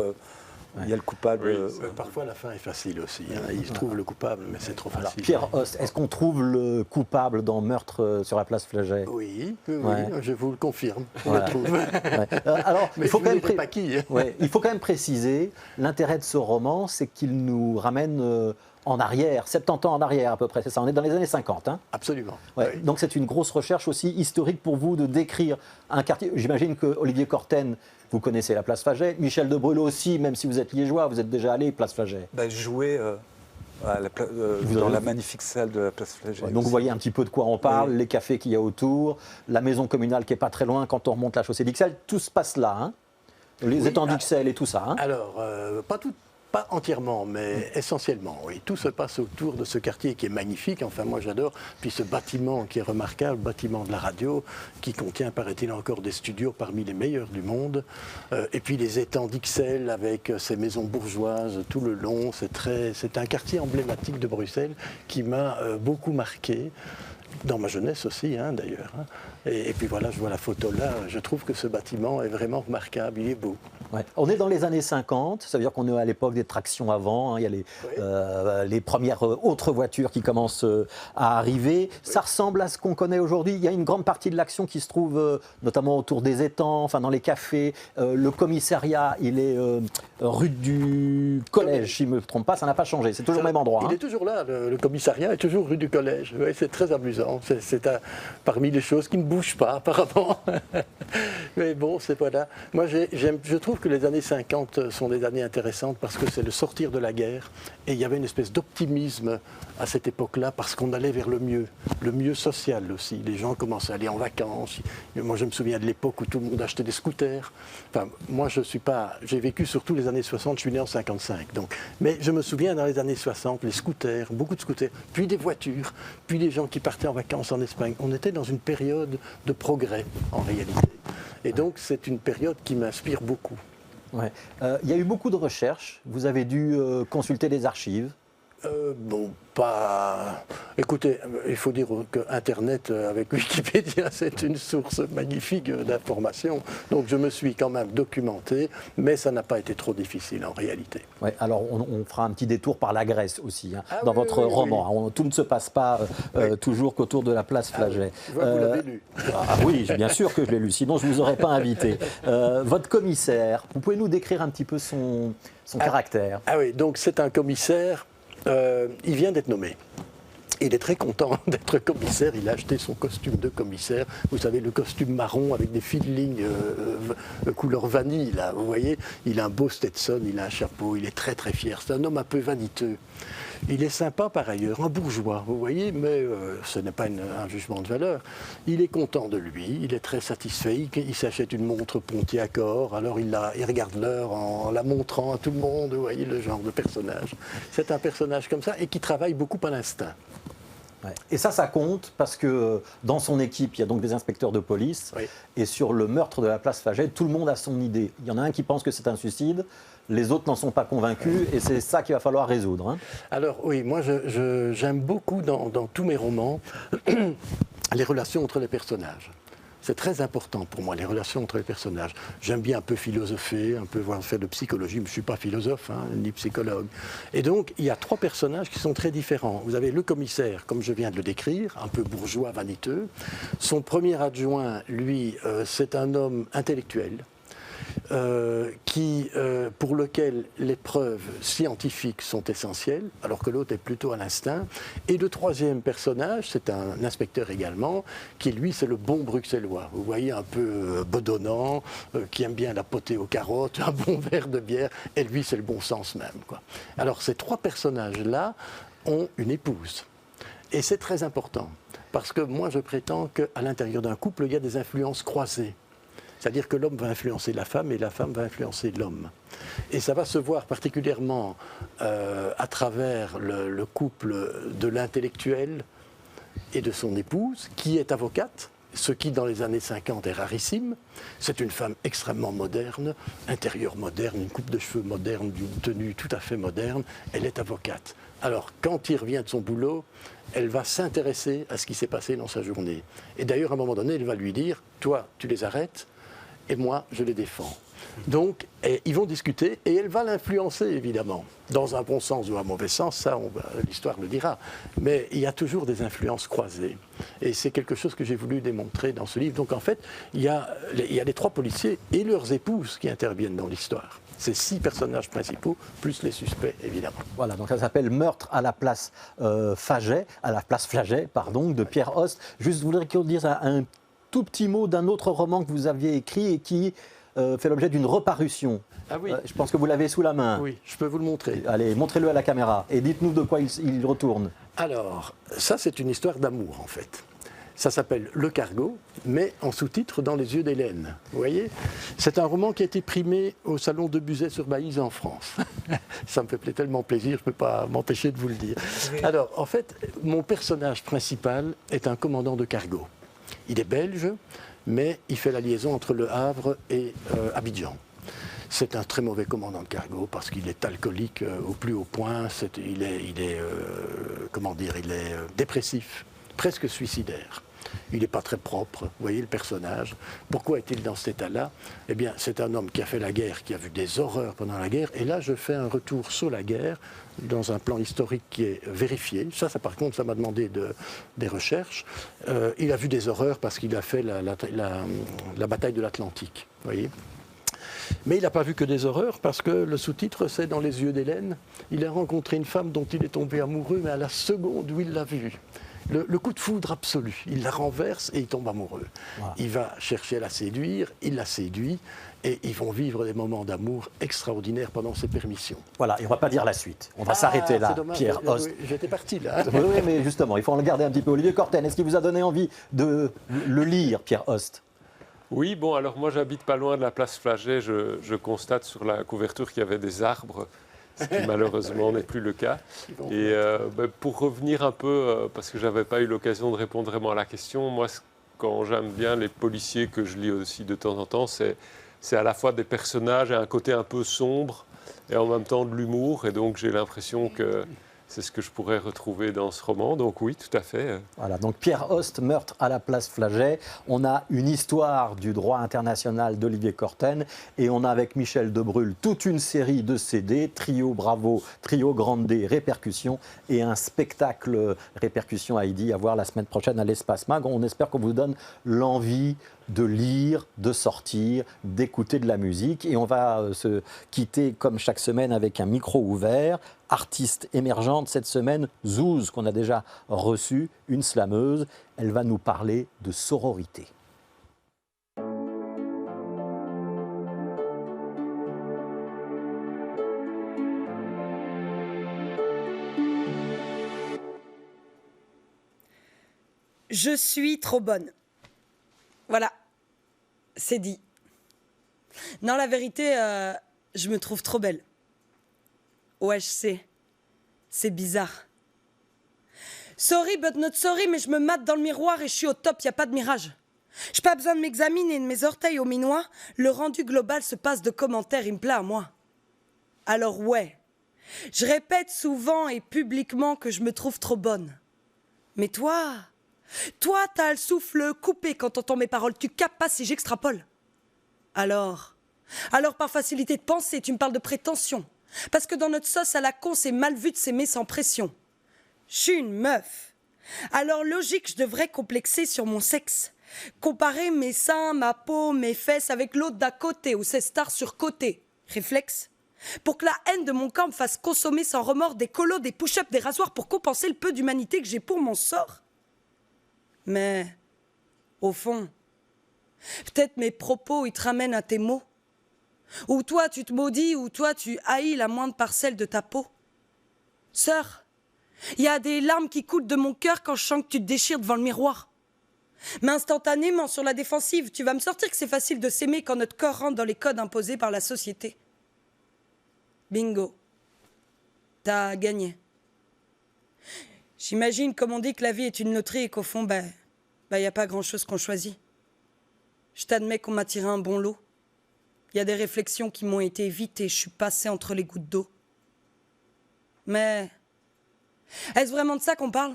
il y a le coupable. Parfois la fin est facile aussi. Il se trouve le coupable, mais c'est trop facile. Pierre Host, est-ce qu'on trouve le coupable dans Meurtre sur la place Flagey? Oui, Ouais. je vous le confirme. On Voilà. le trouve. Alors, Mais il faut quand même préciser, l'intérêt de ce roman, c'est qu'il nous ramène en arrière, 70 ans en arrière à peu près, c'est ça, on est dans les années 50. Hein. Absolument. Ouais. Oui. Donc c'est une grosse recherche aussi historique pour vous de décrire un quartier. J'imagine que Olivier Courtine, vous connaissez la place Flagey, Michel de Brûlot aussi, même si vous êtes liégeois, vous êtes déjà allé place Flagey. Jouer dans la magnifique salle de la place Flagey. Ouais, donc vous voyez un petit peu de quoi on parle, les cafés qu'il y a autour, la maison communale qui n'est pas très loin quand on remonte la chaussée d'Ixelles, tout se passe là, hein, les étangs d'Ixelles et tout ça. Hein. Alors, pas entièrement, mais essentiellement, oui. Tout se passe autour de ce quartier qui est magnifique, enfin moi j'adore, puis ce bâtiment qui est remarquable, bâtiment de la radio, qui contient, paraît-il, encore des studios parmi les meilleurs du monde, et puis les étangs d'Ixelles avec ces maisons bourgeoises tout le long, c'est un quartier emblématique de Bruxelles qui m'a beaucoup marqué. Dans ma jeunesse aussi, d'ailleurs. Et puis voilà, je vois la photo là. Je trouve que ce bâtiment est vraiment remarquable. Il est beau. Ouais. On est dans les années 50, ça veut dire qu'on est à l'époque des tractions avant. Hein, il y a les premières autres voitures qui commencent à arriver. Oui. Ça ressemble à ce qu'on connaît aujourd'hui. Il y a une grande partie de l'action qui se trouve notamment autour des étangs, enfin dans les cafés. Le commissariat, il est rue du Collège, si je ne me trompe pas. Ça n'a pas changé. C'est toujours le même endroit. Il est toujours là. Le commissariat est toujours rue du Collège. Oui, c'est très amusant. C'est parmi les choses qui ne bougent pas, apparemment. Mais bon, c'est pas là. Moi, je trouve que les années 50 sont des années intéressantes parce que c'est le sortir de la guerre. Et il y avait une espèce d'optimisme à cette époque-là parce qu'on allait vers le mieux social aussi. Les gens commençaient à aller en vacances. Moi, je me souviens de l'époque où tout le monde achetait des scooters. Enfin, moi, j'ai vécu surtout les années 60, je suis né en 55. Donc. Mais je me souviens dans les années 60, les scooters, beaucoup de scooters, puis des voitures, puis des gens qui partaient en vacances en Espagne. On était dans une période de progrès, en réalité. Et donc, c'est une période qui m'inspire beaucoup. Ouais. Il y a eu beaucoup de recherches. Vous avez dû consulter des archives. Écoutez, il faut dire qu'Internet, avec Wikipédia, c'est une source magnifique d'informations. Donc je me suis quand même documenté, mais ça n'a pas été trop difficile en réalité. Ouais, alors on fera un petit détour par la Grèce aussi, dans votre roman. Oui. Tout ne se passe pas toujours qu'autour de la place Flagey. Vous l'avez lu. Oui, bien sûr que je l'ai lu, sinon je ne vous aurais pas invité. Votre commissaire, vous pouvez nous décrire un petit peu son caractère? Ah oui, donc c'est un commissaire. Il vient d'être nommé. Il est très content d'être commissaire. Il a acheté son costume de commissaire. Vous savez, le costume marron avec des fils de ligne couleur vanille. Là, vous voyez, il a un beau Stetson, il a un chapeau. Il est très très fier. C'est un homme un peu vaniteux. Il est sympa par ailleurs, un bourgeois, vous voyez, mais ce n'est pas un jugement de valeur. Il est content de lui, il est très satisfait, il s'achète une montre Pontiac or, alors il regarde l'heure en la montrant à tout le monde, vous voyez le genre de personnage. C'est un personnage comme ça et qui travaille beaucoup à l'instinct. Ouais. Et ça compte parce que dans son équipe, il y a donc des inspecteurs de police. Oui. Et sur le meurtre de la place Flagey, tout le monde a son idée. Il y en a un qui pense que c'est un suicide, les autres n'en sont pas convaincus et c'est ça qu'il va falloir résoudre. Hein. Alors oui, moi j'aime beaucoup dans tous mes romans les relations entre les personnages. C'est très important pour moi, les relations entre les personnages. J'aime bien un peu philosopher, un peu faire de psychologie, mais je ne suis pas philosophe, ni psychologue. Et donc, il y a 3 personnages qui sont très différents. Vous avez le commissaire, comme je viens de le décrire, un peu bourgeois, vaniteux. Son premier adjoint, lui, c'est un homme intellectuel pour lequel les preuves scientifiques sont essentielles, alors que l'autre est plutôt à l'instinct. Et le troisième personnage, c'est un inspecteur également, qui lui, c'est le bon bruxellois. Vous voyez, un peu bedonnant, qui aime bien la potée aux carottes, un bon verre de bière, et lui, c'est le bon sens même, quoi. Alors, ces trois personnages-là ont une épouse. Et c'est très important, parce que moi, je prétends qu'à l'intérieur d'un couple, il y a des influences croisées. C'est-à-dire que l'homme va influencer la femme et la femme va influencer l'homme. Et ça va se voir particulièrement à travers le couple de l'intellectuel et de son épouse, qui est avocate, ce qui dans les années 50 est rarissime. C'est une femme extrêmement moderne, intérieur moderne, une coupe de cheveux moderne, une tenue tout à fait moderne. Elle est avocate. Alors, quand il revient de son boulot, elle va s'intéresser à ce qui s'est passé dans sa journée. Et d'ailleurs, à un moment donné, elle va lui dire « Toi, tu les arrêtes ». Et moi, je les défends. Donc, ils vont discuter et elle va l'influencer, évidemment. Dans un bon sens ou un mauvais sens, ça, l'histoire le dira. Mais il y a toujours des influences croisées. Et c'est quelque chose que j'ai voulu démontrer dans ce livre. Donc, en fait, il y a les trois policiers et leurs épouses qui interviennent dans l'histoire. C'est 6 personnages principaux, plus les suspects, évidemment. Voilà, donc ça s'appelle Meurtre à la place Flaget, pardon, de Pierre Host. Juste, je voudrais qu'on dise un tout petit mot d'un autre roman que vous aviez écrit et qui fait l'objet d'une reparution. Ah oui. Je pense que vous l'avez sous la main. Oui, je peux vous le montrer. Allez, montrez-le à la caméra et dites-nous de quoi il retourne. Alors, ça c'est une histoire d'amour en fait. Ça s'appelle Le Cargo, mais en sous-titre Dans les yeux d'Hélène. Vous voyez, c'est un roman qui a été primé au Salon de Buzet-sur-Baïse en France. Ça me fait tellement plaisir, je ne peux pas m'empêcher de vous le dire. Alors, en fait, mon personnage principal est un commandant de cargo. Il est belge, mais il fait la liaison entre Le Havre et Abidjan. C'est un très mauvais commandant de cargo parce qu'il est alcoolique au plus haut point. Il est dépressif, presque suicidaire. Il n'est pas très propre, vous voyez le personnage. Pourquoi est-il dans cet état-là? Eh bien, c'est un homme qui a fait la guerre, qui a vu des horreurs pendant la guerre. Et là, je fais un retour sur la guerre dans un plan historique qui est vérifié. Ça par contre, ça m'a demandé des recherches. Il a vu des horreurs parce qu'il a fait la bataille de l'Atlantique, vous voyez. Mais il n'a pas vu que des horreurs parce que le sous-titre, c'est Dans les yeux d'Hélène. Il a rencontré une femme dont il est tombé amoureux, mais à la seconde où il l'a vue. Le coup de foudre absolu. Il la renverse et il tombe amoureux. Voilà. Il va chercher à la séduire, il la séduit et ils vont vivre des moments d'amour extraordinaires pendant ses permissions. Voilà, et on ne va pas dire la suite. On va s'arrêter là, dommage, Pierre Host. J'étais parti là. Oui, mais justement, il faut en garder un petit peu. Olivier Courtenne, est-ce qu'il vous a donné envie de le lire, Pierre Host? Oui, bon, alors moi j'habite pas loin de la place Flaget. Je constate sur la couverture qu'il y avait des arbres, ce qui malheureusement n'est plus le cas. Et pour revenir un peu, parce que je n'avais pas eu l'occasion de répondre vraiment à la question, moi quand j'aime bien les policiers que je lis aussi de temps en temps, c'est à la fois des personnages et un côté un peu sombre et en même temps de l'humour. Et donc j'ai l'impression que c'est ce que je pourrais retrouver dans ce roman. Donc oui, tout à fait. Voilà, donc Pierre Host, Meurtre à la place Flaget. On a une histoire du droit international d'Olivier Courtenne et on a avec Michel Debrul toute une série de CD, Trio Bravo, Trio Grande D, Répercussions et un spectacle Répercussions Heidi à voir la semaine prochaine à l'Espace Mag. On espère qu'on vous donne l'envie de lire, de sortir, d'écouter de la musique. Et on va se quitter comme chaque semaine avec un micro ouvert. Artiste émergente cette semaine, Zouz, qu'on a déjà reçue, une slameuse. Elle va nous parler de sororité. Je suis trop bonne. Voilà, c'est dit. Non, la vérité, je me trouve trop belle. Ouais, je sais. C'est bizarre. Sorry, but not sorry, mais je me mate dans le miroir et je suis au top, y a pas de mirage. J'ai pas besoin de m'examiner de mes orteils au minois. Le rendu global se passe de commentaires, il me plaît à moi. Alors ouais, je répète souvent et publiquement que je me trouve trop bonne. Mais toi, t'as le souffle coupé quand t'entends mes paroles. Tu capes pas si j'extrapole. Alors par facilité de pensée, tu me parles de prétention. Parce que dans notre sauce à la con, c'est mal vu de s'aimer sans pression. Je suis une meuf. Alors logique, je devrais complexer sur mon sexe. Comparer mes seins, ma peau, mes fesses avec l'autre d'à côté ou ces stars surcotées. Réflexe. Pour que la haine de mon camp me fasse consommer sans remords des colos, des push-ups, des rasoirs pour compenser le peu d'humanité que j'ai pour mon sort. Mais, au fond, peut-être mes propos, ils te ramènent à tes mots. Ou toi, tu te maudis, ou toi, tu haïs la moindre parcelle de ta peau. Sœur, il y a des larmes qui coulent de mon cœur quand je sens que tu te déchires devant le miroir. Mais instantanément, sur la défensive, tu vas me sortir que c'est facile de s'aimer quand notre corps rentre dans les codes imposés par la société. Bingo. T'as gagné. J'imagine, comme on dit, que la vie est une loterie et qu'au fond, y a pas grand-chose qu'on choisit. Je t'admets qu'on m'a tiré un bon lot. Il y a des réflexions qui m'ont été évitées, je suis passée entre les gouttes d'eau. Mais, est-ce vraiment de ça qu'on parle ?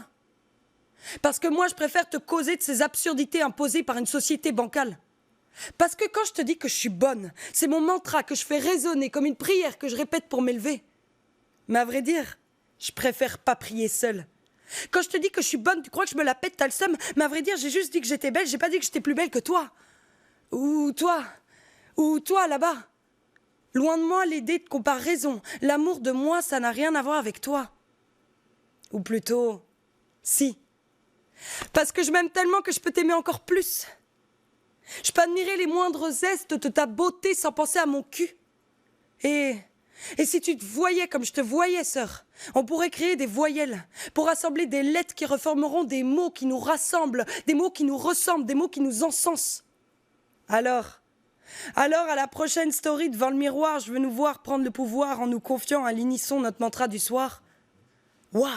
Parce que moi, je préfère te causer de ces absurdités imposées par une société bancale. Parce que quand je te dis que je suis bonne, c'est mon mantra que je fais résonner comme une prière que je répète pour m'élever. Mais à vrai dire, je préfère pas prier seule. Quand je te dis que je suis bonne, tu crois que je me la pète, t'as le seum. Mais à vrai dire, j'ai juste dit que j'étais belle, j'ai pas dit que j'étais plus belle que toi. Ou toi là-bas. Loin de moi l'idée de comparaison. L'amour de moi, ça n'a rien à voir avec toi. Ou plutôt, si. Parce que je m'aime tellement que je peux t'aimer encore plus. Je peux admirer les moindres zestes de ta beauté sans penser à mon cul. Et si tu te voyais comme je te voyais, sœur, on pourrait créer des voyelles pour assembler des lettres qui reformeront des mots qui nous rassemblent, des mots qui nous ressemblent, des mots qui nous encensent. Alors, à la prochaine story devant le miroir, je veux nous voir prendre le pouvoir en nous confiant à l'unisson notre mantra du soir. Waouh,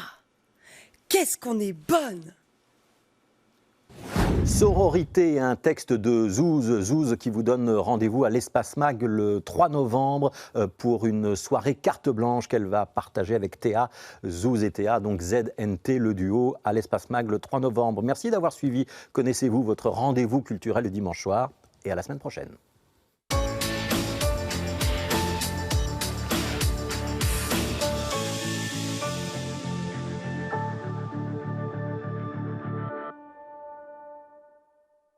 qu'est-ce qu'on est bonne! Sororité, un texte de Zouz qui vous donne rendez-vous à l'Espace Mag le 3 novembre pour une soirée carte blanche qu'elle va partager avec Théa, Zouz et Théa, donc ZNT, le duo, à l'Espace Mag le 3 novembre. Merci d'avoir suivi Connaissez-vous, votre rendez-vous culturel le dimanche soir, et à la semaine prochaine.